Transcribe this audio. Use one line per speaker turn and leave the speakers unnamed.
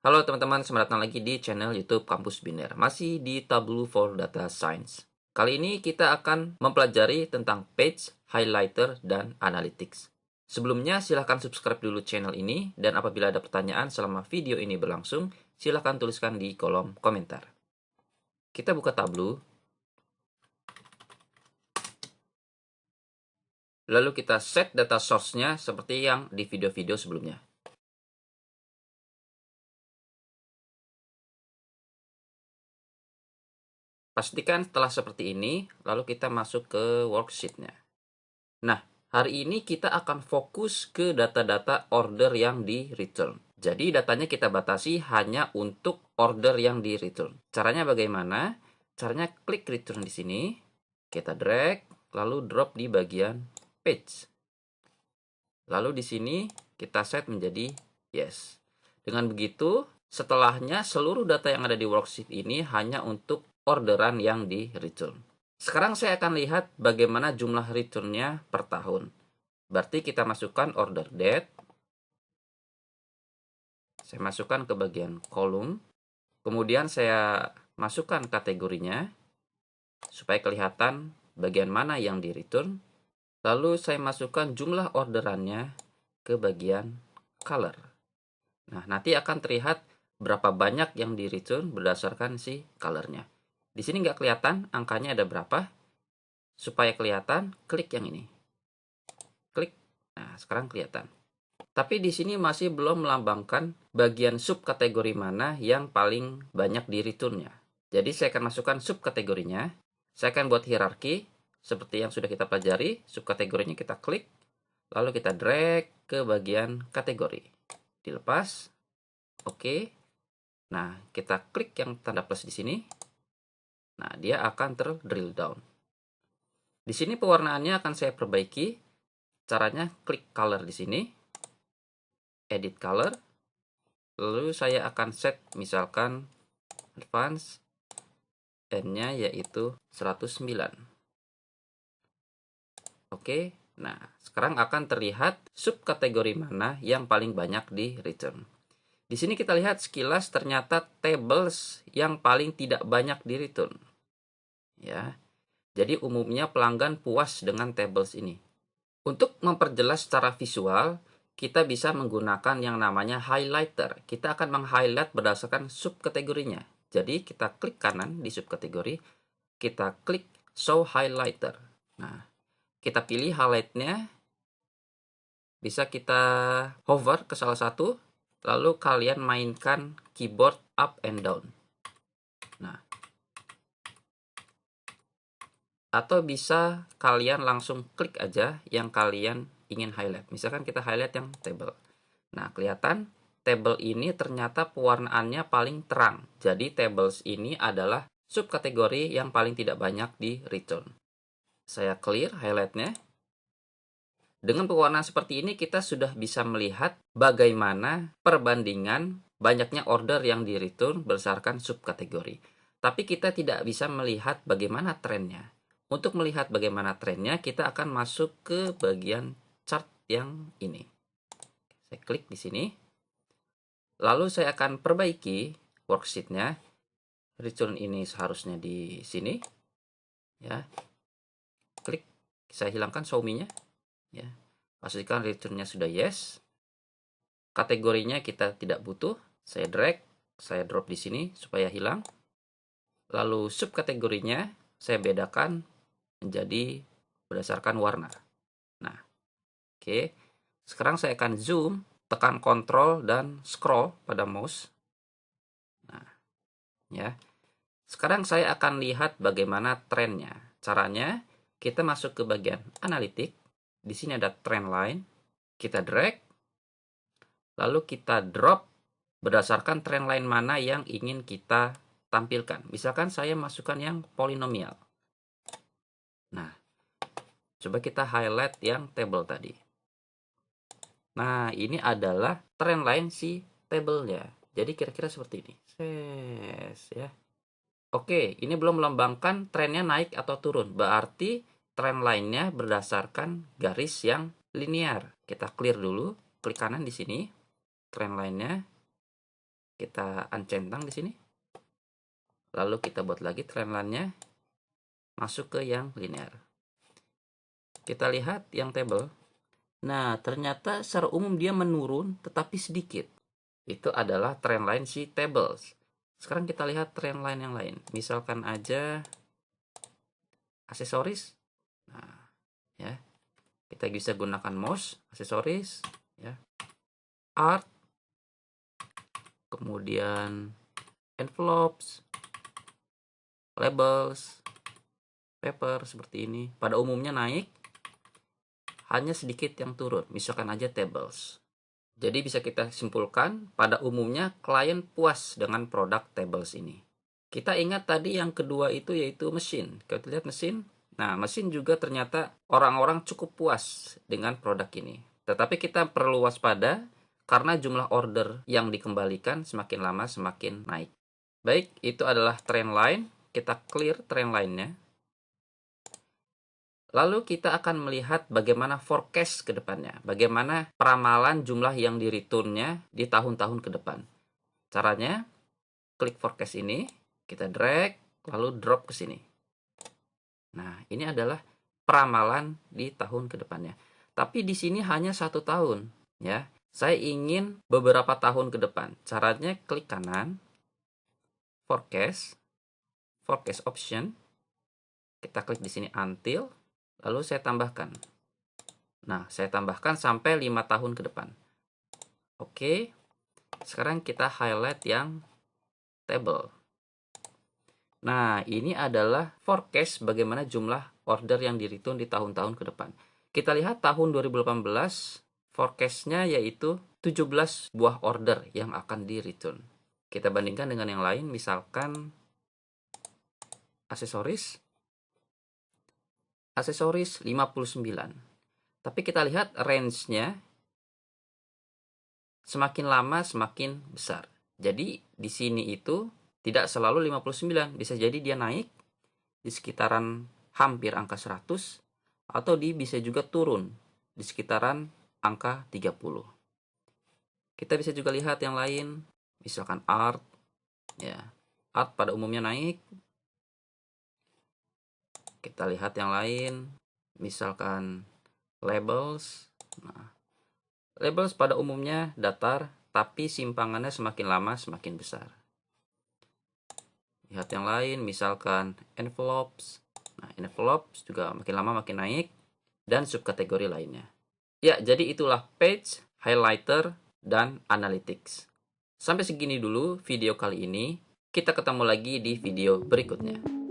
Halo teman-teman, selamat datang lagi di channel YouTube Kampus Biner. Masih di Tableau for Data Science. Kali ini kita akan mempelajari tentang Page, Highlighter, dan Analytics. Sebelumnya silahkan subscribe dulu channel ini, dan apabila ada pertanyaan selama video ini berlangsung, silahkan tuliskan di kolom komentar. Kita buka Tableau, lalu kita set data source-nya seperti yang di video-video sebelumnya. Pastikan setelah seperti ini, lalu kita masuk ke worksheet-nya. Nah, hari ini kita akan fokus ke data-data order yang di return. Jadi datanya kita batasi hanya untuk order yang di return. Caranya bagaimana? Caranya klik return di sini, kita drag, lalu drop di bagian page. Lalu di sini kita set menjadi yes. Dengan begitu, setelahnya seluruh data yang ada di worksheet ini hanya untuk orderan yang di return. Sekarang saya akan lihat bagaimana jumlah return-nya per tahun. Berarti kita masukkan order date. Saya masukkan ke bagian kolom. Kemudian saya masukkan kategorinya supaya kelihatan bagian mana yang di return. Lalu saya masukkan jumlah orderannya ke bagian color. Nah, nanti akan terlihat berapa banyak yang di return berdasarkan si colornya. Di sini nggak kelihatan angkanya ada berapa. Supaya kelihatan, klik yang ini. Klik. Nah, sekarang kelihatan. Tapi di sini masih belum melambangkan bagian subkategori mana yang paling banyak di return-nya. Jadi saya akan masukkan subkategorinya. Saya akan buat hierarki seperti yang sudah kita pelajari. Subkategorinya kita klik, lalu kita drag ke bagian kategori. Dilepas. Oke. Nah, kita klik yang tanda plus di sini. Nah, dia akan drill down. Di sini pewarnaannya akan saya perbaiki. Caranya klik color di sini. Edit color, lalu saya akan set misalkan advance N-nya yaitu 109. Oke, nah sekarang akan terlihat subkategori mana yang paling banyak di return. Di sini kita lihat sekilas ternyata tables yang paling tidak banyak di return. Ya, jadi umumnya pelanggan puas dengan tables ini. Untuk memperjelas secara visual, kita bisa menggunakan yang namanya highlighter. Kita akan meng-highlight berdasarkan subkategorinya. Jadi kita klik kanan di subkategori, kita klik show highlighter. Nah, kita pilih highlightnya, bisa kita hover ke salah satu, lalu kalian mainkan keyboard up and down. Nah, atau bisa kalian langsung klik aja yang kalian ingin highlight. Misalkan kita highlight yang table. Nah, kelihatan table ini ternyata pewarnaannya paling terang. Jadi tables ini adalah subkategori yang paling tidak banyak di return. Saya clear highlightnya. Dengan pewarnaan seperti ini kita sudah bisa melihat bagaimana perbandingan banyaknya order yang di return berdasarkan subkategori. Tapi kita tidak bisa melihat bagaimana trennya. Untuk melihat bagaimana trennya, kita akan masuk ke bagian chart yang ini. Saya klik di sini. Lalu saya akan perbaiki worksheet-nya. Return ini seharusnya di sini. Ya. Klik. Saya hilangkan show me-nya. Ya. Pastikan return-nya sudah yes. Kategorinya kita tidak butuh. Saya drag. Saya drop di sini supaya hilang. Lalu subkategorinya saya bedakan menjadi berdasarkan warna. Nah, oke. Sekarang saya akan zoom, tekan Ctrl dan scroll pada mouse. Nah, ya. Sekarang saya akan lihat bagaimana trennya. Caranya, kita masuk ke bagian analitik. Di sini ada trend line. Kita drag. Lalu kita drop berdasarkan trend line mana yang ingin kita tampilkan. Misalkan saya masukkan yang polinomial. Nah, coba kita highlight yang table tadi. Nah, ini adalah trend line si table-nya. Jadi kira-kira seperti ini. Ses, ya. Oke, ini belum melambangkan trennya naik atau turun. Berarti trend line-nya berdasarkan garis yang linear. Kita clear dulu, klik kanan di sini, trend line-nya. Kita uncentang di sini. Lalu kita buat lagi trendline-nya masuk ke yang linear. Kita lihat yang table. Nah, ternyata secara umum dia menurun tetapi sedikit. Itu adalah trendline si tables. Sekarang kita lihat trendline yang lain. Misalkan aja aksesoris. Nah, ya. Kita bisa gunakan mouse, aksesoris, ya. Art, kemudian envelopes, labels, paper seperti ini. Pada umumnya naik, hanya sedikit yang turun. Misalkan aja tables. Jadi bisa kita simpulkan, pada umumnya klien puas dengan produk tables ini. Kita ingat tadi yang kedua itu yaitu mesin. Kita lihat mesin. Nah, mesin juga ternyata orang-orang cukup puas dengan produk ini. Tetapi kita perlu waspada karena jumlah order yang dikembalikan semakin lama semakin naik. Baik, itu adalah trend line. Kita clear trend line-nya. Lalu kita akan melihat bagaimana forecast ke depannya. Bagaimana peramalan jumlah yang di return-nya di tahun-tahun ke depan. Caranya, klik forecast ini, kita drag, lalu drop ke sini. Nah, ini adalah peramalan di tahun ke depannya. Tapi di sini hanya 1 tahun. Ya, saya ingin beberapa tahun ke depan. Caranya klik kanan, forecast, forecast option. Kita klik di sini until. Lalu saya tambahkan. Nah, saya tambahkan sampai 5 tahun ke depan. Oke. Sekarang kita highlight yang table. Nah, ini adalah forecast bagaimana jumlah order yang di-return di tahun-tahun ke depan. Kita lihat tahun 2018, forecast-nya yaitu 17 buah order yang akan di-return. Kita bandingkan dengan yang lain, misalkan aksesoris 59. Tapi kita lihat range-nya semakin lama semakin besar. Jadi di sini itu tidak selalu 59, bisa jadi dia naik di sekitaran hampir angka 100 atau bisa juga turun di sekitaran angka 30. Kita bisa juga lihat yang lain, misalkan art, ya. Art pada umumnya naik. Kita lihat yang lain, misalkan labels. Nah, labels pada umumnya datar, tapi simpangannya semakin lama semakin besar. Lihat yang lain, misalkan envelopes. Nah, envelopes juga makin lama makin naik, dan subkategori lainnya. Ya, jadi itulah page, highlighter, dan analytics. Sampai segini dulu video kali ini. Kita ketemu lagi di video berikutnya.